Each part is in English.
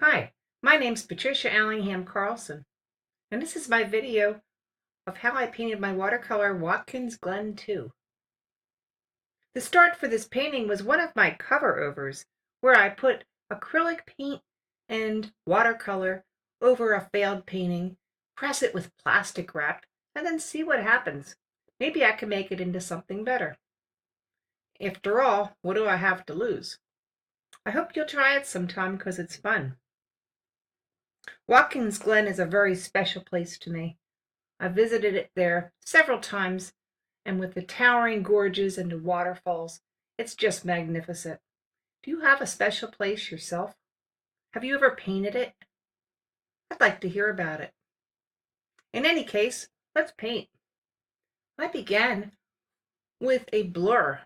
Hi, my name's Patricia Allingham Carlson, and this is my video of how I painted my watercolor Watkins Glen II. The start for this painting was one of my cover-overs, where I put acrylic paint and watercolor over a failed painting, press it with plastic wrap, and then see what happens. Maybe I can make it into something better. After all, what do I have to lose? I hope you'll try it sometime because it's fun. Watkins Glen is a very special place to me. I visited it there several times, and with the towering gorges and the waterfalls, it's just magnificent. Do you have a special place yourself? Have you ever painted it? I'd like to hear about it. In any case, let's paint. I began with a blur.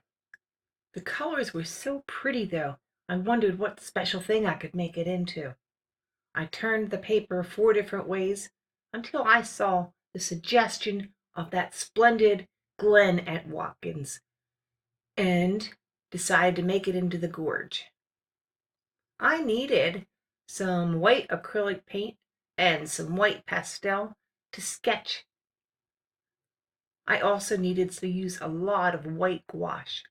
The colors were so pretty though, I wondered what special thing I could make it into. I turned the paper 4 different ways until I saw the suggestion of that splendid glen at Watkins and decided to make it into the gorge. I needed some white acrylic paint and some white pastel to sketch. I also needed to use a lot of white gouache.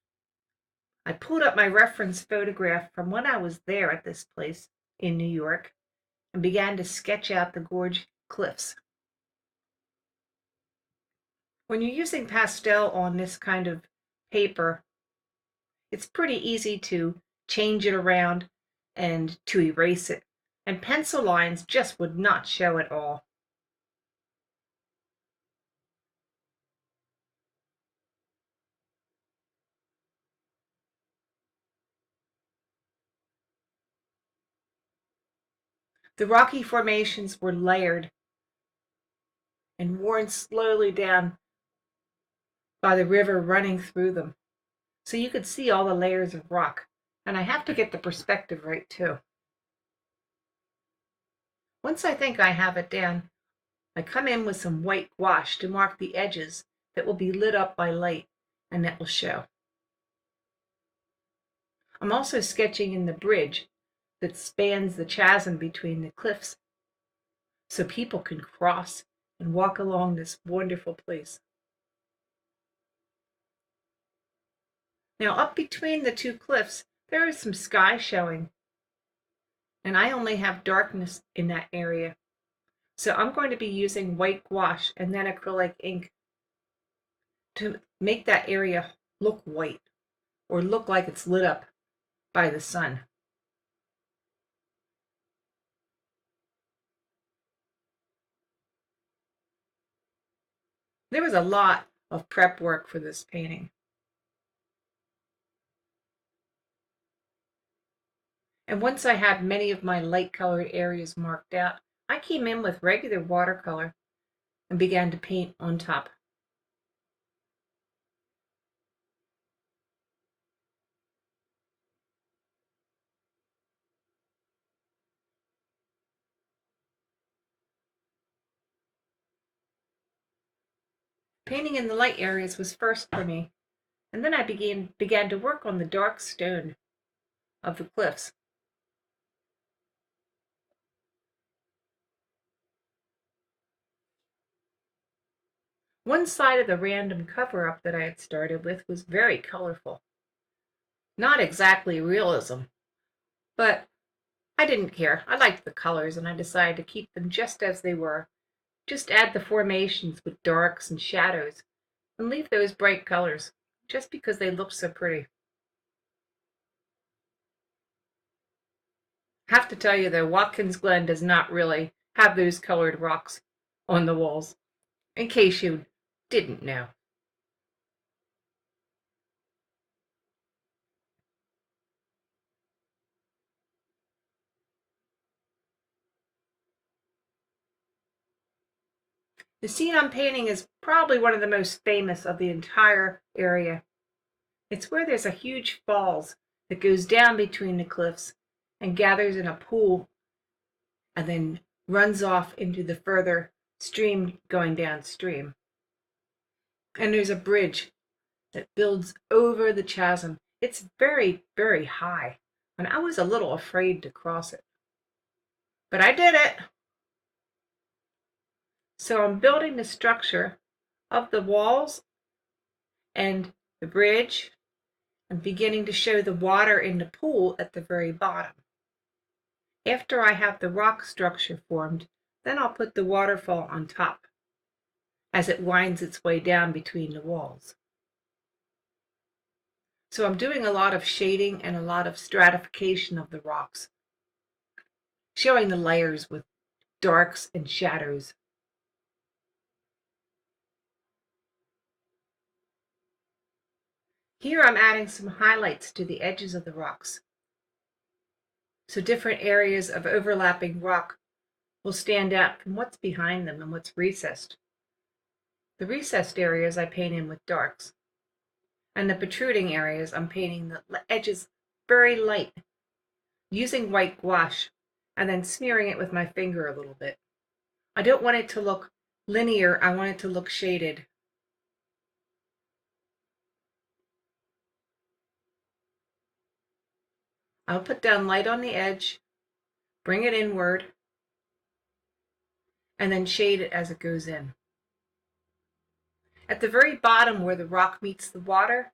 I pulled up my reference photograph from when I was there at this place in New York and began to sketch out the gorge cliffs. When you're using pastel on this kind of paper, it's pretty easy to change it around and to erase it, and pencil lines just would not show at all. The rocky formations were layered and worn slowly down by the river running through them, so you could see all the layers of rock. And I have to get the perspective right too. Once I think I have it down, I come in with some white gouache to mark the edges that will be lit up by light and that will show. I'm also sketching in the bridge that spans the chasm between the cliffs so people can cross and walk along this wonderful place. Now up between the two cliffs, there is some sky showing, and I only have darkness in that area. So I'm going to be using white gouache and then acrylic ink to make that area look white or look like it's lit up by the sun. There was a lot of prep work for this painting. And once I had many of my light colored areas marked out, I came in with regular watercolor and began to paint on top. Painting in the light areas was first for me, and then I began to work on the dark stone of the cliffs. One side of the random cover-up that I had started with was very colorful. Not exactly realism, but I didn't care. I liked the colors and I decided to keep them just as they were. Just add the formations with darks and shadows and leave those bright colors just because they look so pretty. Have to tell you though, Watkins Glen does not really have those colored rocks on the walls, in case you didn't know. The scene I'm painting is probably one of the most famous of the entire area. It's where there's a huge falls that goes down between the cliffs and gathers in a pool and then runs off into the further stream going downstream. And there's a bridge that builds over the chasm. It's very, very high, and I was a little afraid to cross it. But I did it. So I'm building the structure of the walls and the bridge. I'm beginning to show the water in the pool at the very bottom. After I have the rock structure formed, then I'll put the waterfall on top as it winds its way down between the walls. So I'm doing a lot of shading and a lot of stratification of the rocks, showing the layers with darks and shadows. Here I'm adding some highlights to the edges of the rocks. So different areas of overlapping rock will stand out from what's behind them and what's recessed. The recessed areas I paint in with darks, and the protruding areas I'm painting the edges very light, using white gouache and then smearing it with my finger a little bit. I don't want it to look linear, I want it to look shaded. I'll put down light on the edge, bring it inward, and then shade it as it goes in. At the very bottom where the rock meets the water,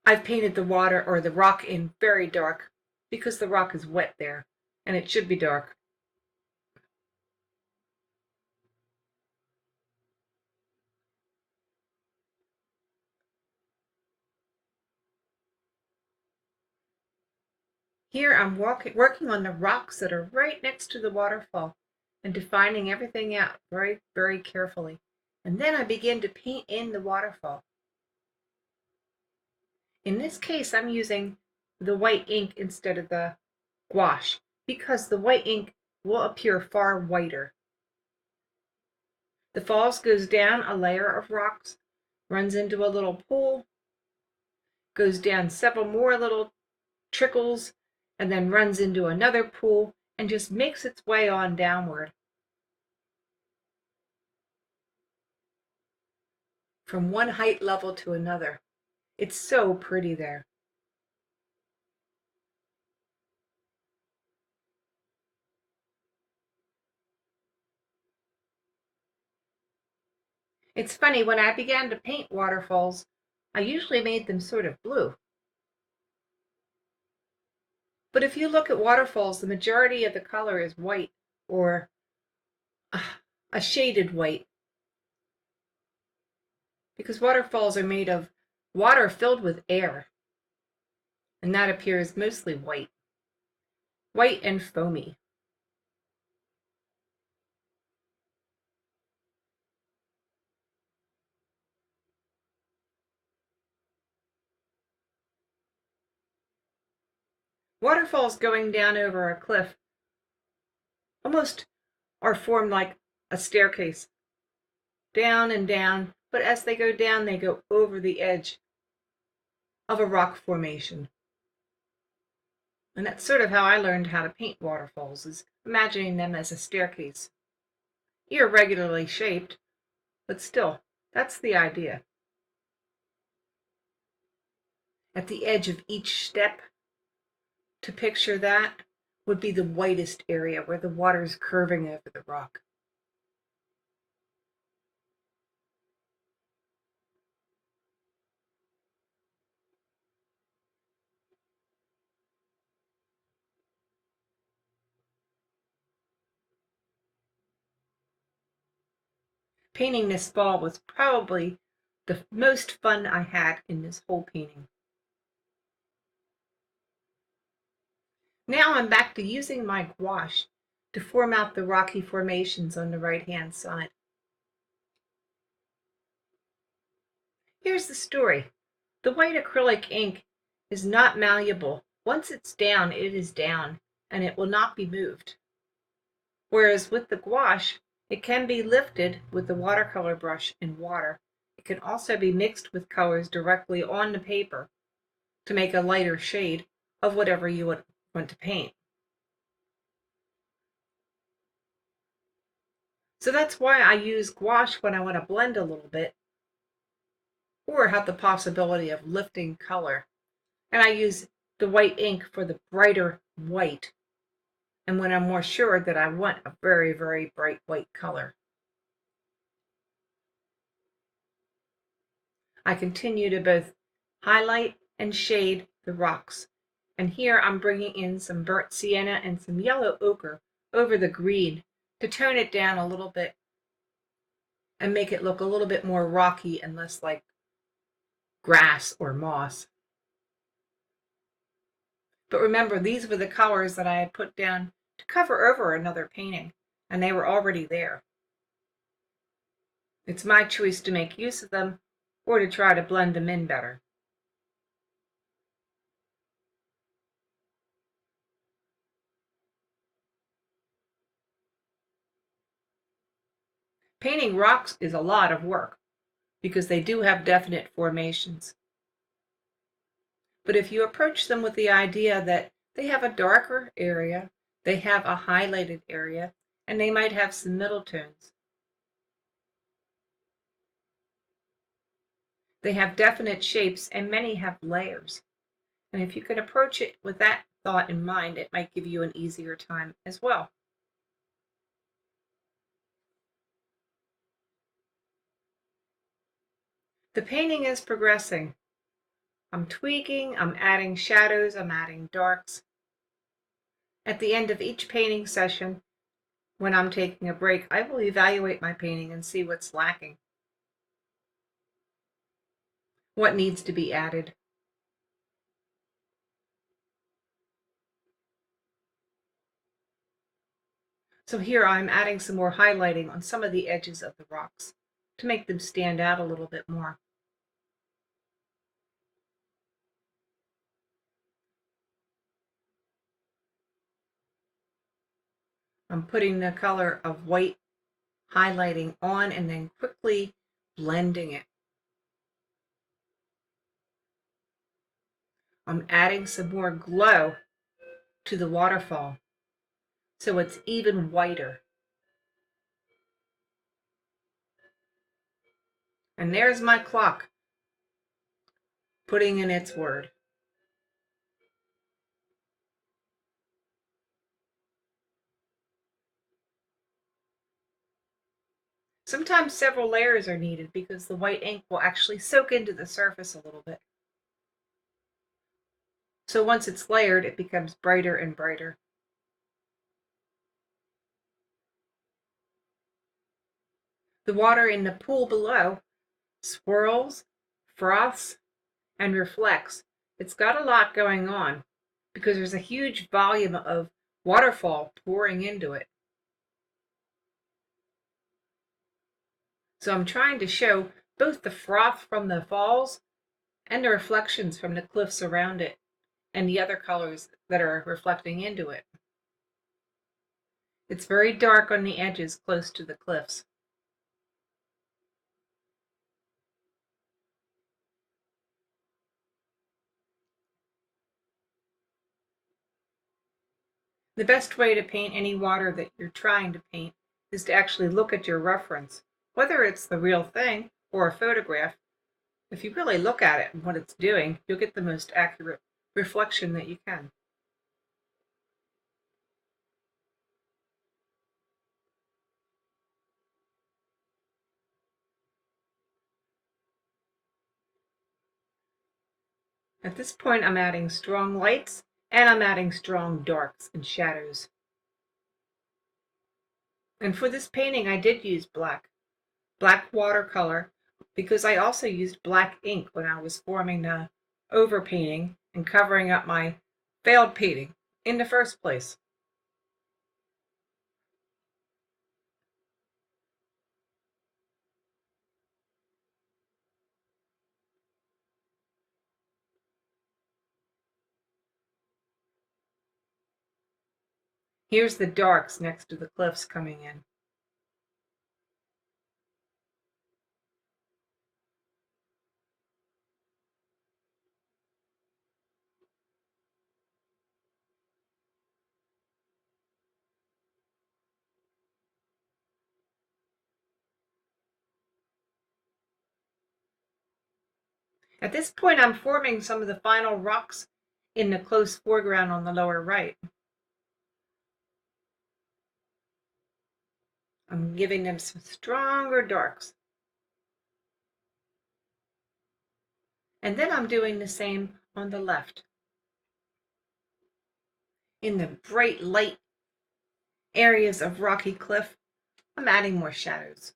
I've painted the water or the rock in very dark because the rock is wet there and it should be dark. Here I'm working on the rocks that are right next to the waterfall and defining everything out very, very carefully. And then I begin to paint in the waterfall. In this case, I'm using the white ink instead of the gouache because the white ink will appear far whiter. The falls goes down a layer of rocks, runs into a little pool, goes down several more little trickles, and then runs into another pool and just makes its way on downward from one height level to another. It's so pretty there. It's funny, when I began to paint waterfalls, I usually made them sort of blue. But if you look at waterfalls, the majority of the color is white or a shaded white, because waterfalls are made of water filled with air, and that appears mostly white and foamy. Waterfalls going down over a cliff almost are formed like a staircase, down and down, but as they go down, they go over the edge of a rock formation. And that's sort of how I learned how to paint waterfalls, is imagining them as a staircase. Irregularly shaped, but still, that's the idea. At the edge of each step, to picture that, would be the whitest area where the water is curving over the rock. Painting this fall was probably the most fun I had in this whole painting. Now I'm back to using my gouache to form out the rocky formations on the right-hand side. Here's the story. The white acrylic ink is not malleable. Once it's down, it is down, and it will not be moved. Whereas with the gouache, it can be lifted with the watercolor brush in water. It can also be mixed with colors directly on the paper to make a lighter shade of whatever you would want to paint. So that's why I use gouache when I want to blend a little bit or have the possibility of lifting color. And I use the white ink for the brighter white. and when I'm more sure that I want a very, very bright white color. I continue to both highlight and shade the rocks. And here I'm bringing in some burnt sienna and some yellow ochre over the green to tone it down a little bit and make it look a little bit more rocky and less like grass or moss. But remember, these were the colors that I had put down to cover over another painting, and they were already there. It's my choice to make use of them or to try to blend them in better. Painting rocks is a lot of work because they do have definite formations. But if you approach them with the idea that they have a darker area, they have a highlighted area, and they might have some middle tones. They have definite shapes and many have layers. And if you can approach it with that thought in mind, it might give you an easier time as well. The painting is progressing. I'm tweaking, I'm adding shadows, I'm adding darks. At the end of each painting session, when I'm taking a break, I will evaluate my painting and see what's lacking, what needs to be added. So here I'm adding some more highlighting on some of the edges of the rocks to make them stand out a little bit more. I'm putting the color of white highlighting on and then quickly blending it. I'm adding some more glow to the waterfall so it's even whiter. And there's my clock putting in its word. Sometimes several layers are needed because the white ink will actually soak into the surface a little bit. So once it's layered, it becomes brighter and brighter. The water in the pool below swirls, froths, and reflects. It's got a lot going on because there's a huge volume of waterfall pouring into it. So I'm trying to show both the froth from the falls and the reflections from the cliffs around it and the other colors that are reflecting into it. It's very dark on the edges close to the cliffs. The best way to paint any water that you're trying to paint is to actually look at your reference, whether it's the real thing or a photograph. If you really look at it and what it's doing, you'll get the most accurate reflection that you can. At this point, I'm adding strong lights and I'm adding strong darks and shadows. And for this painting, I did use black watercolor, because I also used black ink when I was forming the overpainting and covering up my failed painting in the first place. Here's the darks next to the cliffs coming in. At this point, I'm forming some of the final rocks in the close foreground on the lower right. I'm giving them some stronger darks. And then I'm doing the same on the left. In the bright light areas of rocky cliff, I'm adding more shadows.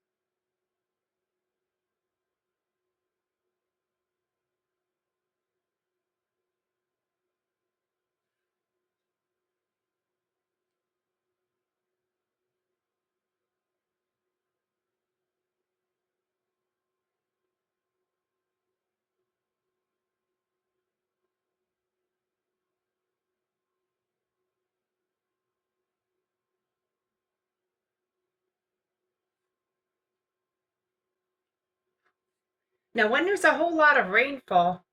Now, when there's a whole lot of rainfall,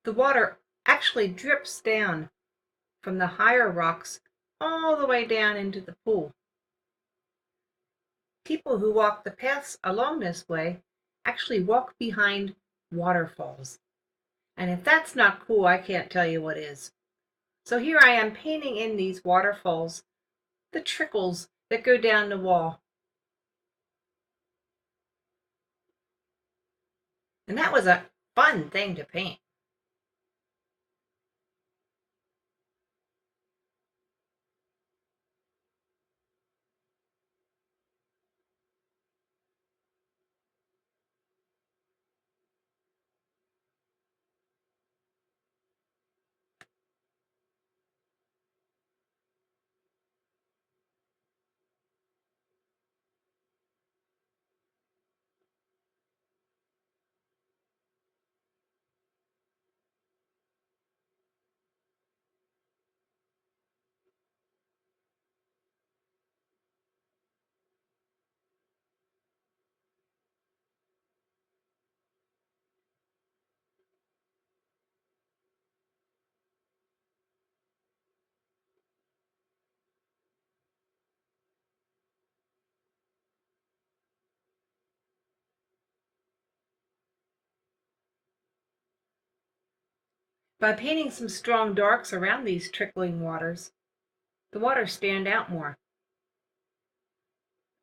the water actually drips down from the higher rocks all the way down into the pool. People who walk the paths along this way actually walk behind waterfalls. And if that's not cool, I can't tell you what is. So here I am painting in these waterfalls, the trickles that go down the wall. And that was a fun thing to paint. By painting some strong darks around these trickling waters, the waters stand out more.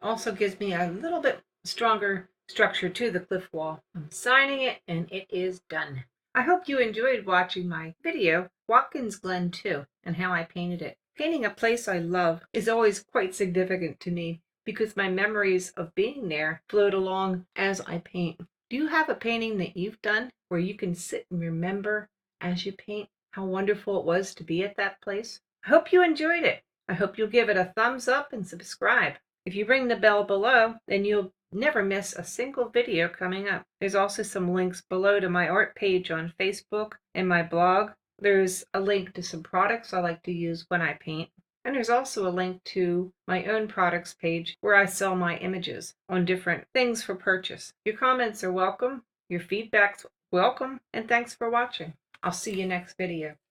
Also gives me a little bit stronger structure to the cliff wall. I'm signing it and it is done. I hope you enjoyed watching my video, Watkins Glen II, and how I painted it. Painting a place I love is always quite significant to me because my memories of being there float along as I paint. Do you have a painting that you've done where you can sit and remember as you paint how wonderful it was to be at that place? I hope you enjoyed it. I hope you'll give it a thumbs up and subscribe. If you ring the bell below, then you'll never miss a single video coming up. There's also some links below to my art page on Facebook and my blog. There's a link to some products I like to use when I paint. And there's also a link to my own products page where I sell my images on different things for purchase. Your comments are welcome. Your feedback's welcome. And thanks for watching. I'll see you next video.